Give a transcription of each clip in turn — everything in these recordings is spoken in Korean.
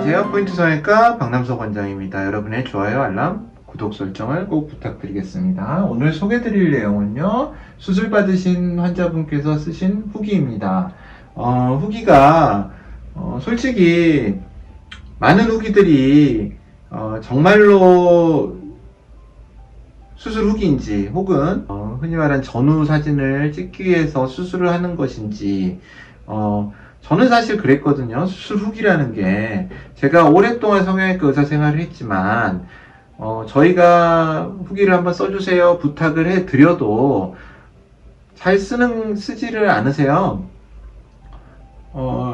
안녕하세요. 포인트 성형외과 박남석 원장입니다. 여러분의 좋아요, 알람, 구독 설정을 꼭 부탁드리겠습니다. 오늘 소개드릴 내용은요, 수술 받으신 환자분께서 쓰신 후기입니다. 후기가 솔직히 많은 후기들이 정말로 수술 후기인지 혹은 흔히 말하는 전후 사진을 찍기 위해서 수술을 하는 것인지 저는 사실 그랬거든요. 수술 후기라는 게 제가 오랫동안 성형외과 의사 생활을 했지만 저희가 후기를 한번 써주세요 부탁을 해드려도 잘 쓰지를 않으세요.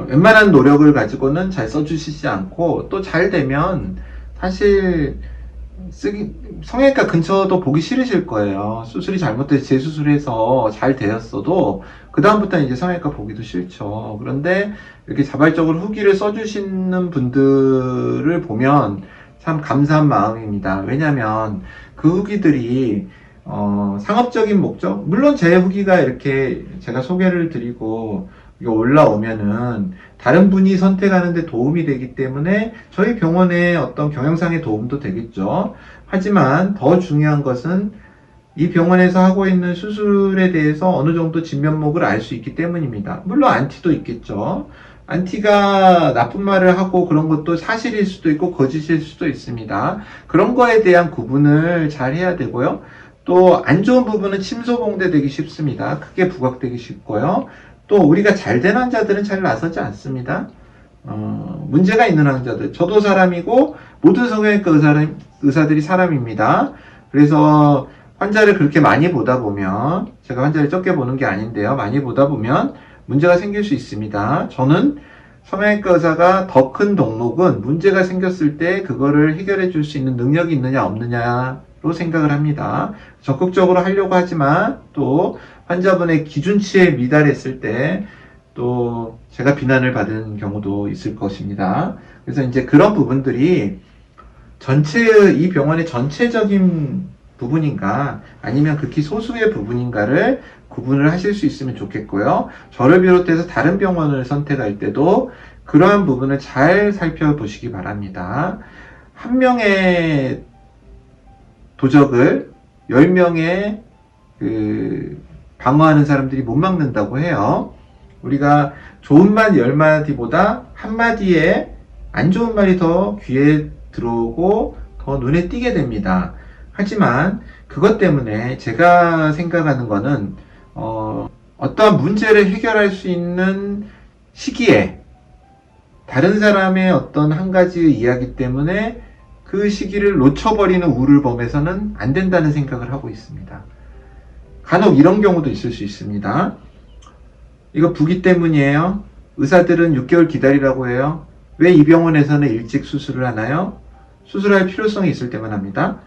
웬만한 노력을 가지고는 잘 써주시지 않고 또 잘 되면 사실 성형외과 근처도 보기 싫으실 거예요. 수술이 잘못돼서 재수술해서 잘 되었어도 그 다음부터는 이제 성형외과 보기도 싫죠. 그런데 이렇게 자발적으로 후기를 써주시는 분들을 보면 참 감사한 마음입니다. 왜냐하면 그 후기들이 상업적인 목적, 물론 제 후기가 이렇게 제가 소개를 드리고 이거 올라오면은 다른 분이 선택하는데 도움이 되기 때문에 저희 병원의 어떤 경영상의 도움도 되겠죠. 하지만 더 중요한 것은 이 병원에서 하고 있는 수술에 대해서 어느 정도 진면목을 알 수 있기 때문입니다. 물론 안티도 있겠죠. 안티가 나쁜 말을 하고 그런 것도 사실일 수도 있고 거짓일 수도 있습니다. 그런 거에 대한 구분을 잘 해야 되고요. 또 안 좋은 부분은 침소봉대 되기 쉽습니다. 크게 부각되기 쉽고요. 또 우리가 잘된 환자들은 잘 나서지 않습니다. 문제가 있는 환자들, 저도 사람이고 모든 성형외과 의사들이 사람입니다. 그래서 환자를 그렇게 많이 보다 보면, 제가 환자를 적게 보는 게 아닌데요, 많이 보다 보면 문제가 생길 수 있습니다. 저는 성형외과 의사가 더 큰 덕목은 문제가 생겼을 때 그거를 해결해 줄 수 있는 능력이 있느냐 없느냐로 생각을 합니다. 적극적으로 하려고 하지만 또 환자분의 기준치에 미달했을 때 또 제가 비난을 받은 경우도 있을 것입니다. 그래서 이제 그런 부분들이 이 병원의 전체적인 부분인가 아니면 극히 소수의 부분인가를 구분을 하실 수 있으면 좋겠고요. 저를 비롯해서 다른 병원을 선택할 때도 그러한 부분을 잘 살펴보시기 바랍니다. 한 명의 도적을 10명의 방어하는 사람들이 못 막는다고 해요. 우리가 좋은 말 10마디보다 한마디에 안 좋은 말이 더 귀에 들어오고 더 눈에 띄게 됩니다. 하지만 그것 때문에 제가 생각하는 거는 어떠한 문제를 해결할 수 있는 시기에 다른 사람의 어떤 한 가지 이야기 때문에 그 시기를 놓쳐버리는 우를 범해서는 안 된다는 생각을 하고 있습니다. 간혹 이런 경우도 있을 수 있습니다. 이거 부기 때문이에요. 의사들은 6개월 기다리라고 해요. 왜 이 병원에서는 일찍 수술을 하나요? 수술할 필요성이 있을 때만 합니다.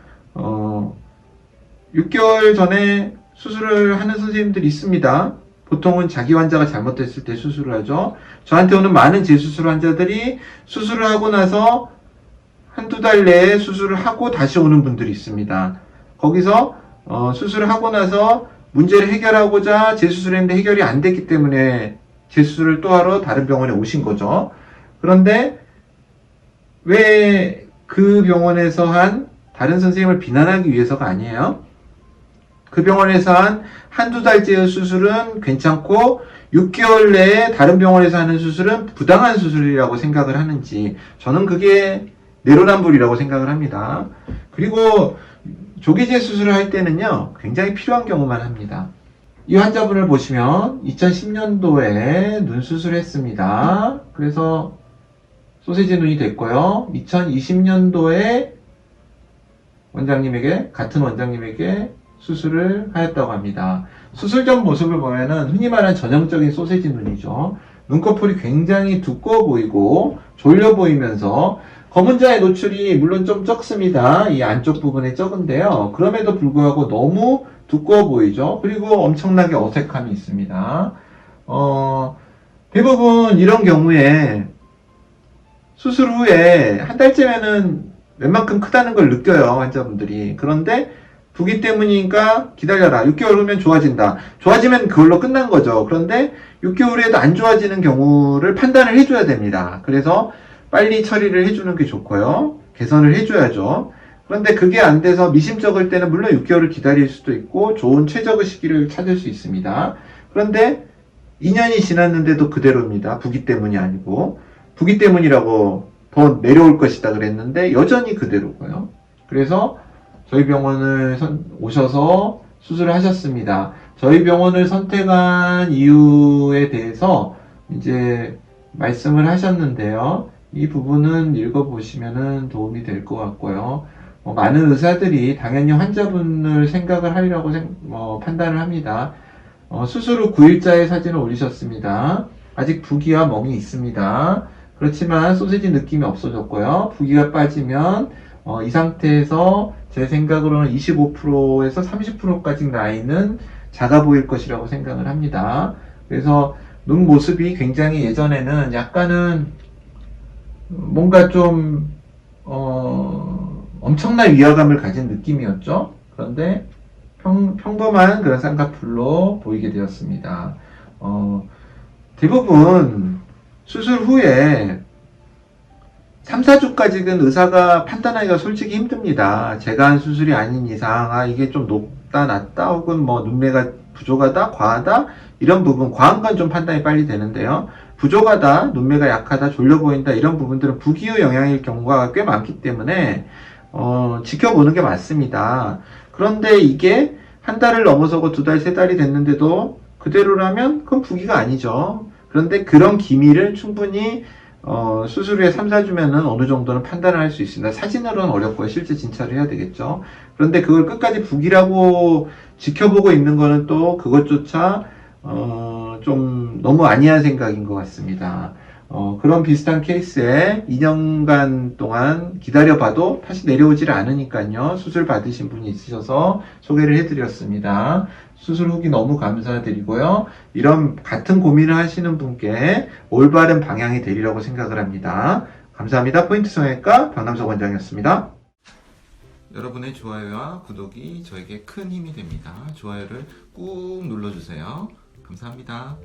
6개월 전에 수술을 하는 선생님들이 있습니다. 보통은 자기 환자가 잘못됐을 때 수술을 하죠. 저한테 오는 많은 재수술 환자들이 수술을 하고 나서 한두 달 내에 수술을 하고 다시 오는 분들이 있습니다. 거기서 수술을 하고 나서 문제를 해결하고자 재수술했는데 해결이 안 됐기 때문에 재수술을 또 하러 다른 병원에 오신 거죠. 그런데 왜 그 병원에서 한 다른 선생님을 비난하기 위해서가 아니에요. 그 병원에서 한 한두 달째의 수술은 괜찮고 6개월 내에 다른 병원에서 하는 수술은 부당한 수술이라고 생각을 하는지, 저는 그게 내로남불이라고 생각을 합니다. 그리고 조기재 수술을 할 때는요, 굉장히 필요한 경우만 합니다. 이 환자분을 보시면 2010년도에 눈 수술했습니다. 그래서 소세지 눈이 됐고요. 2020년도에 같은 원장님에게 수술을 하였다고 합니다. 수술 전 모습을 보면은 흔히 말하는 전형적인 소세지 눈이죠. 눈꺼풀이 굉장히 두꺼워 보이고 졸려 보이면서 검은자의 노출이 물론 좀 적습니다. 이 안쪽 부분에 적은데요. 그럼에도 불구하고 너무 두꺼워 보이죠. 그리고 엄청나게 어색함이 있습니다. 대부분 이런 경우에 수술 후에 한 달째면은 웬만큼 크다는 걸 느껴요, 환자분들이. 그런데 부기 때문이니까 기다려라. 6개월 후면 좋아진다. 좋아지면 그걸로 끝난 거죠. 그런데 6개월 후에도 안 좋아지는 경우를 판단을 해줘야 됩니다. 그래서 빨리 처리를 해주는 게 좋고요. 개선을 해줘야죠. 그런데 그게 안 돼서 미심쩍을 때는 물론 6개월을 기다릴 수도 있고 좋은 최적의 시기를 찾을 수 있습니다. 그런데 2년이 지났는데도 그대로입니다. 부기 때문이 아니고 부기 때문이라고 더 내려올 것이다 그랬는데 여전히 그대로고요. 그래서 저희 병원을 오셔서 수술을 하셨습니다. 저희 병원을 선택한 이유에 대해서 이제 말씀을 하셨는데요. 이 부분은 읽어보시면 도움이 될 것 같고요. 많은 의사들이 당연히 환자분을 생각을 하리라고 판단을 합니다. 수술 후 9일자의 사진을 올리셨습니다. 아직 부기와 멍이 있습니다. 그렇지만 소시지 느낌이 없어졌고요. 부기가 빠지면 이 상태에서 제 생각으로는 25%에서 30%까지 라인은 작아 보일 것이라고 생각을 합니다. 그래서 눈 모습이 굉장히 예전에는 약간은 뭔가 좀 엄청난 위화감을 가진 느낌이었죠. 그런데 평범한 그런 쌍꺼풀로 보이게 되었습니다. 대부분 수술 후에 3, 4주까지는 의사가 판단하기가 솔직히 힘듭니다. 제가 한 수술이 아닌 이상, 이게 좀 높다, 낮다, 혹은 뭐 눈매가 부족하다, 과하다, 이런 부분, 과한 건 좀 판단이 빨리 되는데요. 부족하다, 눈매가 약하다, 졸려 보인다, 이런 부분들은 부기의 영향일 경우가 꽤 많기 때문에, 지켜보는 게 맞습니다. 그런데 이게 한 달을 넘어서고 2달, 3달이 됐는데도 그대로라면 그건 부기가 아니죠. 그런데 그런 기미를 충분히 수술 후에 3, 4주면은 어느 정도는 판단을 할 수 있습니다. 사진으로는 어렵고요. 실제 진찰을 해야 되겠죠. 그런데 그걸 끝까지 부기라고 지켜보고 있는 거는 또 그것조차 좀 너무 아니한 생각인 것 같습니다. 그런 비슷한 케이스에 2년간 동안 기다려봐도 다시 내려오질 않으니까요. 수술 받으신 분이 있으셔서 소개를 해드렸습니다. 수술 후기 너무 감사드리고요. 이런 같은 고민을 하시는 분께 올바른 방향이 되리라고 생각을 합니다. 감사합니다. 포인트 성형외과 박남석 원장이었습니다. 여러분의 좋아요와 구독이 저에게 큰 힘이 됩니다. 좋아요를 꾹 눌러주세요. 감사합니다.